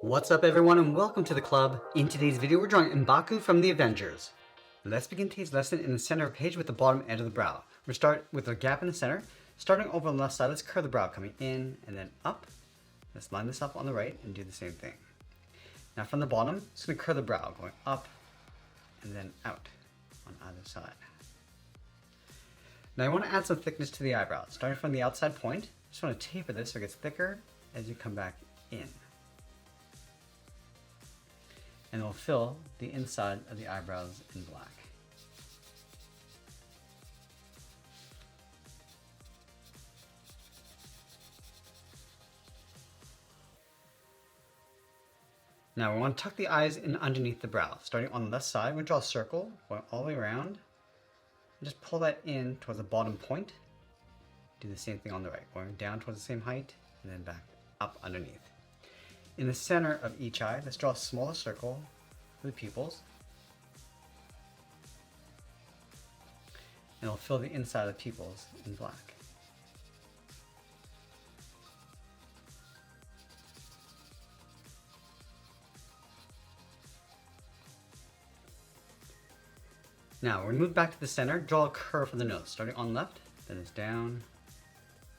What's up everyone and welcome to the club. In today's video we're drawing M'Baku from the Avengers. Let's begin today's lesson in the center of the page with the bottom edge of the brow. We'll start with a gap in the center. Starting over on the left side, let's curve the brow coming in and then up. Let's line this up on the right and do the same thing. Now from the bottom, just going to curve the brow going up and then out on either side. Now I want to add some thickness to the eyebrow. Starting from the outside point, just want to taper this so it gets thicker as you come back in. And it will fill the inside of the eyebrows in black. Now we want to tuck the eyes in underneath the brow. Starting on the left side, we're going to draw a circle going all the way around. And just pull that in towards the bottom point. Do the same thing on the right, going down towards the same height and then back up underneath. In the center of each eye, let's draw a smaller circle for the pupils. And it'll fill the inside of the pupils in black. Now we're going to move back to the center, draw a curve for the nose, starting on the left, then it's down,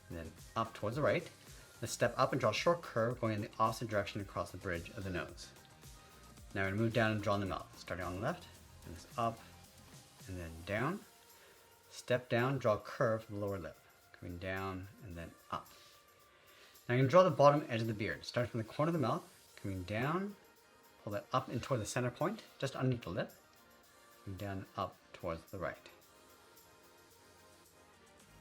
and then up towards the right. Let's step up and draw a short curve going in the opposite direction across the bridge of the nose. Now we're going to move down and draw the mouth, starting on the left, and it's up, and then down. Step down, draw a curve for the lower lip, coming down and then up. Now you're going to draw the bottom edge of the beard, starting from the corner of the mouth, coming down, pull that up and toward the center point, just underneath the lip, and down and up towards the right.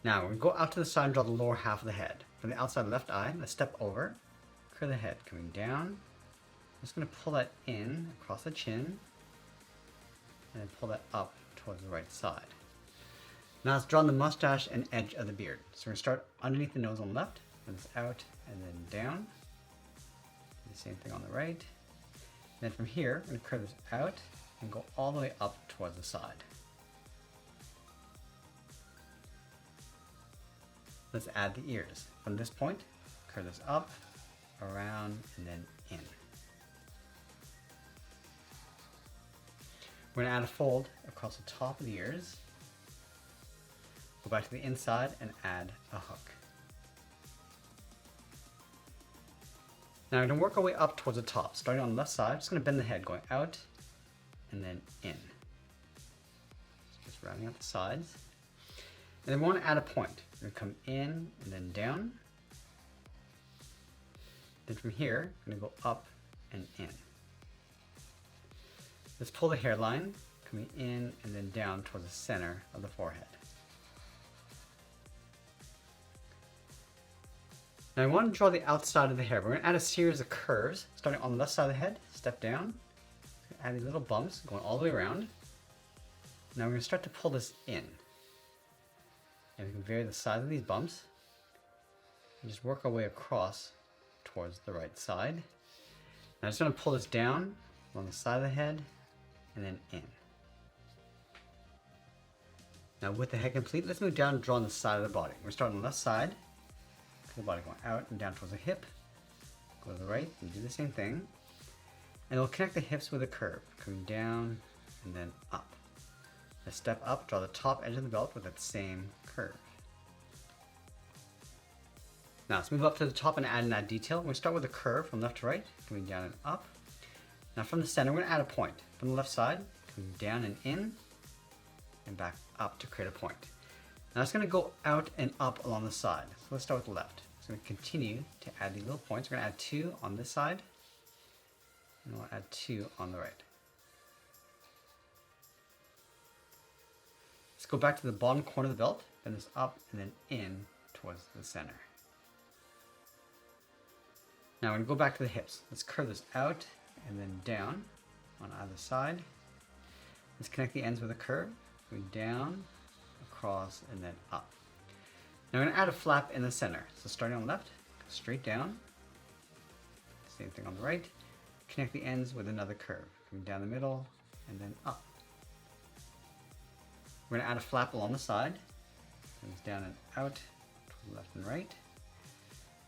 Now we're going to go out to the side and draw the lower half of the head. From the outside left eye, let's step over, curve the head, coming down. I'm just going to pull that in across the chin, and then pull that up towards the right side. Now let's draw the mustache and edge of the beard. So we're going to start underneath the nose on the left, and it's out and then down. Do the same thing on the right. And then from here, we're going to curve this out and go all the way up towards the side. Let's add the ears. From this point, curve this up, around, and then in. We're going to add a fold across the top of the ears. Go back to the inside and add a hook. Now we're going to work our way up towards the top. Starting on the left side, just going to bend the head, going out and then in. Just rounding out the sides. And then we want to add a point. We're going to come in and then down. Then from here, we're going to go up and in. Let's pull the hairline, coming in and then down towards the center of the forehead. Now I want to draw the outside of the hair. We're going to add a series of curves, starting on the left side of the head, step down, add these little bumps going all the way around. Now we're going to start to pull this in. And we can vary the size of these bumps and just work our way across towards the right side. Now I'm just going to pull this down on the side of the head and then in. Now with the head complete, let's move down and draw on the side of the body. We're starting on the left side, the body going out and down towards the hip, go to the right and do the same thing. And we'll connect the hips with a curve, coming down and then up. Let's step up, draw the top edge of the belt with that same curve. Now let's move up to the top and add in that detail. We're going to start with a curve from left to right, coming down and up. Now from the center, we're going to add a point. From the left side, coming down and in, and back up to create a point. Now it's going to go out and up along the side. So let's start with the left. So we're going to continue to add these little points. We're going to add 2 on this side, and we'll add 2 on the right. Let's go back to the bottom corner of the belt, bend this up and then in towards the center. Now we're going to go back to the hips. Let's curve this out and then down on either side. Let's connect the ends with a curve, going down, across, and then up. Now we're going to add a flap in the center. So starting on the left, go straight down. Same thing on the right. Connect the ends with another curve, coming down the middle and then up. We're going to add a flap along the side. Comes down and out, to the left and right. And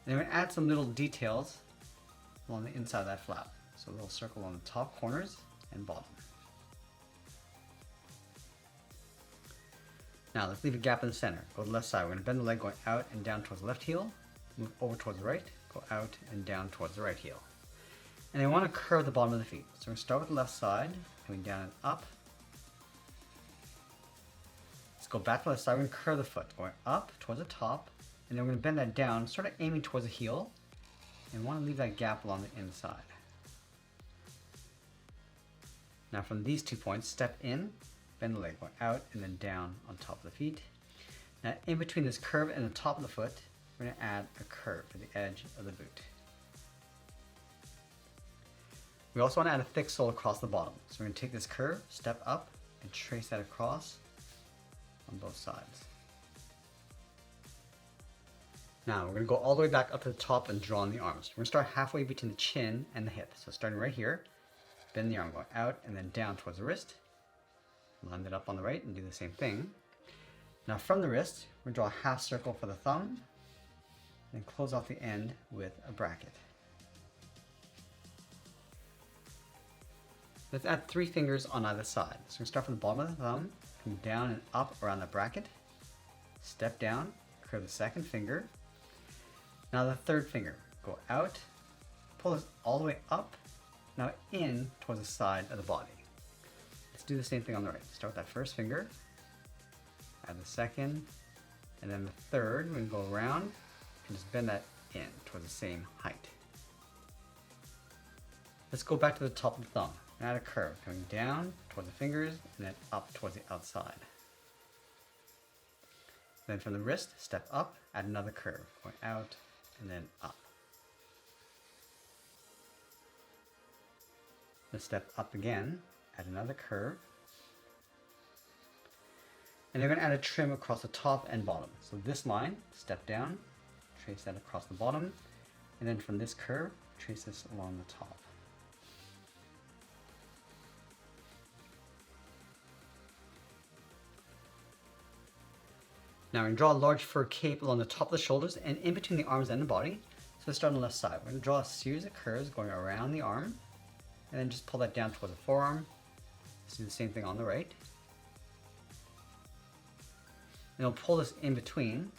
then we're going to add some little details along the inside of that flap. So a little circle on the top corners and bottom. Now let's leave a gap in the center. Go to the left side. We're going to bend the leg going out and down towards the left heel. Move over towards the right. Go out and down towards the right heel. And then we want to curve the bottom of the feet. So we're going to start with the left side, going down and up. Let's go back to the left side. We're going to curve the foot, going up towards the top. And then we're going to bend that down, sort of aiming towards the heel. And we want to leave that gap along the inside. Now from these 2 points, step in, bend the leg, going out and then down on top of the feet. Now in between this curve and the top of the foot, we're going to add a curve to the edge of the boot. We also want to add a thick sole across the bottom. So we're going to take this curve, step up, and trace that across on both sides. Now we're going to go all the way back up to the top and draw on the arms. We're going to start halfway between the chin and the hip. So starting right here, bend the arm going out and then down towards the wrist. Line it up on the right and do the same thing. Now from the wrist, we're going to draw a half circle for the thumb and close off the end with a bracket. Let's add 3 fingers on either side. So we're going to start from the bottom of the thumb, come down and up around the bracket, step down, curve the second finger. Now the third finger, go out, pull this all the way up, now in towards the side of the body. Let's do the same thing on the right. Start with that first finger, add the second, and then the third. We're going to go around and just bend that in towards the same height. Let's go back to the top of the thumb and add a curve, going down towards the fingers and then up towards the outside. Then from the wrist, step up, add another curve, going out and then up. Let's step up again, add another curve. And you're going to add a trim across the top and bottom. So this line, step down, trace that across the bottom, and then from this curve, trace this along the top. Now we're going to draw a large fur cape along the top of the shoulders and in between the arms and the body. So let's start on the left side. We're going to draw a series of curves going around the arm and then just pull that down towards the forearm. Let's do the same thing on the right. And we'll pull this in between.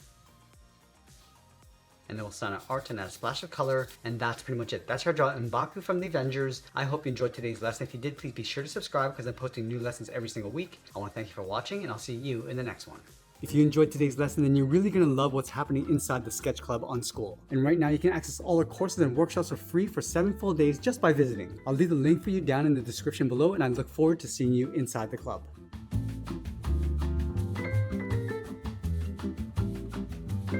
And then we'll sign our art and add a splash of color, and that's pretty much it. That's how I draw M'Baku from the Avengers. I hope you enjoyed today's lesson. If you did, please be sure to subscribe because I'm posting new lessons every single week. I want to thank you for watching, and I'll see you in the next one. If you enjoyed today's lesson, then you're really going to love what's happening inside the Sketch Club on Skool. And right now you can access all our courses and workshops for free for 7 full days just by visiting. I'll leave the link for you down in the description below, and I look forward to seeing you inside the club.